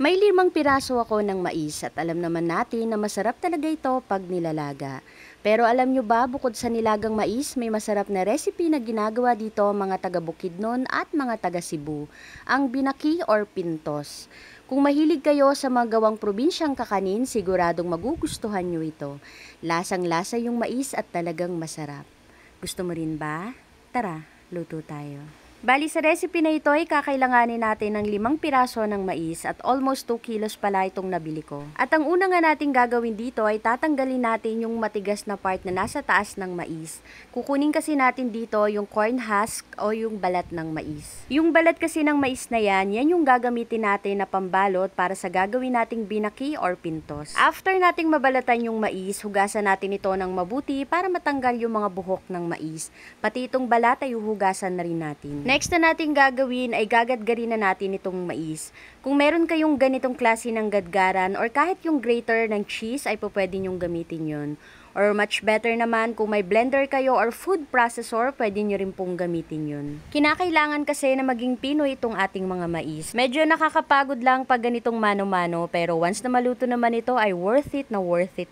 May 5 piraso ako ng mais at alam naman natin na masarap talaga ito pag nilalaga. Pero alam nyo ba, bukod sa nilagang mais, may masarap na recipe na ginagawa dito mga taga Bukidnon at mga taga Cebu, ang binaki or pintos. Kung mahilig kayo sa mga gawang probinsyang kakanin, siguradong magugustuhan nyo ito. Lasang-lasa yung mais at talagang masarap. Gusto mo rin ba? Tara, luto tayo. Bali sa recipe na ito ay kakailanganin natin ng 5 piraso ng mais at almost 2 kilos pala itong nabili ko. At ang una nga natin gagawin dito ay tatanggalin natin yung matigas na part na nasa taas ng mais. Kukunin kasi natin dito yung corn husk o yung balat ng mais. Yung balat kasi ng mais na yan yung gagamitin natin na pambalot para sa gagawin nating binaki or pintos. After nating mabalatan yung mais, hugasan natin ito ng mabuti para matanggal yung mga buhok ng mais. Pati itong balat ay huhugasan na rin natin. Next na natin gagawin ay gagadgarin na natin itong mais. Kung meron kayong ganitong klase ng gadgaran or kahit yung grater ng cheese ay pwede nyong gamitin yun. Or much better naman kung may blender kayo or food processor, pwede nyo rin pong gamitin yun. Kinakailangan kasi na maging Pinoy itong ating mga mais. Medyo nakakapagod lang pag ganitong mano-mano, pero once na maluto naman ito ay worth it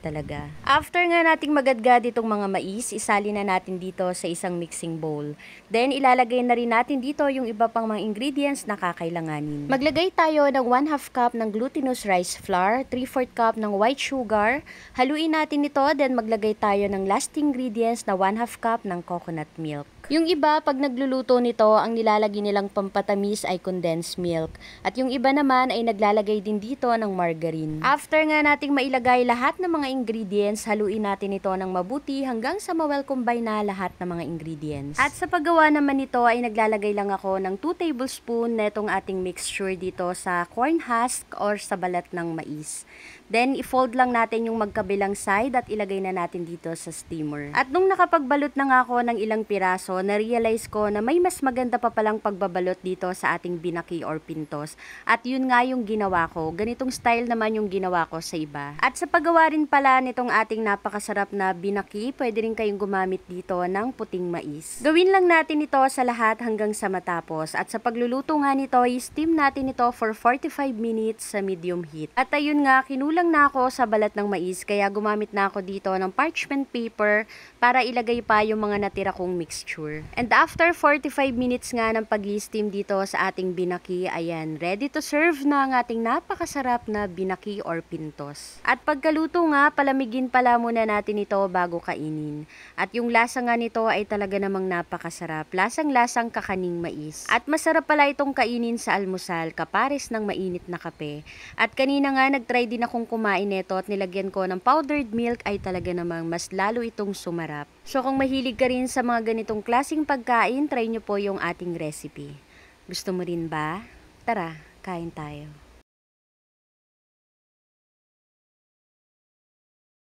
talaga. After nga nating magadgad itong mga mais, isali na natin dito sa isang mixing bowl. Then ilalagay na rin natin dito yung iba pang mga ingredients na kakailanganin. Maglagay tayo ng 1/2 cup ng glutinous rice flour, 3/4 cup ng white sugar. Haluin natin ito, then maglagay tayo ng last ingredients na 1/2 cup ng coconut milk. Yung iba, pag nagluluto nito, ang nilalagay nilang pampatamis ay condensed milk. At yung iba naman ay naglalagay din dito ng margarine. After nga nating mailagay lahat ng mga ingredients, haluin natin ito ng mabuti hanggang sa ma-well combine na lahat ng mga ingredients. At sa paggawa naman nito ay naglalagay lang ako ng 2 tablespoon netong ating mixture dito sa corn husk or sa balat ng mais. Then, i-fold lang natin yung magkabilang side at ilagay na natin dito sa steamer. At nung nakapagbalot na nga ako ng ilang piraso, na-realize ko na may mas maganda pa palang pagbabalot dito sa ating binaki or pintos. At yun nga yung ginawa ko. Ganitong style naman yung ginawa ko sa iba. At sa paggawa rin pala nitong ating napakasarap na binaki, pwede rin kayong gumamit dito ng puting mais. Gawin lang natin ito sa lahat hanggang sa matapos. At sa pagluluto nga nito, i-steam natin ito for 45 minutes sa medium heat. At ayun nga, kinulang na ako sa balat ng mais, kaya gumamit na ako dito ng parchment paper para ilagay pa yung mga natira kong mixture. And after 45 minutes nga ng pag-steam dito sa ating binaki, ayan, ready to serve na ang ating napakasarap na binaki or pintos. At pagkaluto nga, palamigin pala muna natin ito bago kainin. At yung lasa nga nito ay talaga namang napakasarap. Lasang-lasang kakaning mais. At masarap pala itong kainin sa almusal, kapares ng mainit na kape. At kanina nga, nagtry din akong kumain nito at nilagyan ko ng powdered milk ay talaga namang mas lalo itong sumarap. So kung mahilig ka rin sa mga ganitong klaseng pagkain, try nyo po yung ating recipe. Gusto mo rin ba? Tara, kain tayo.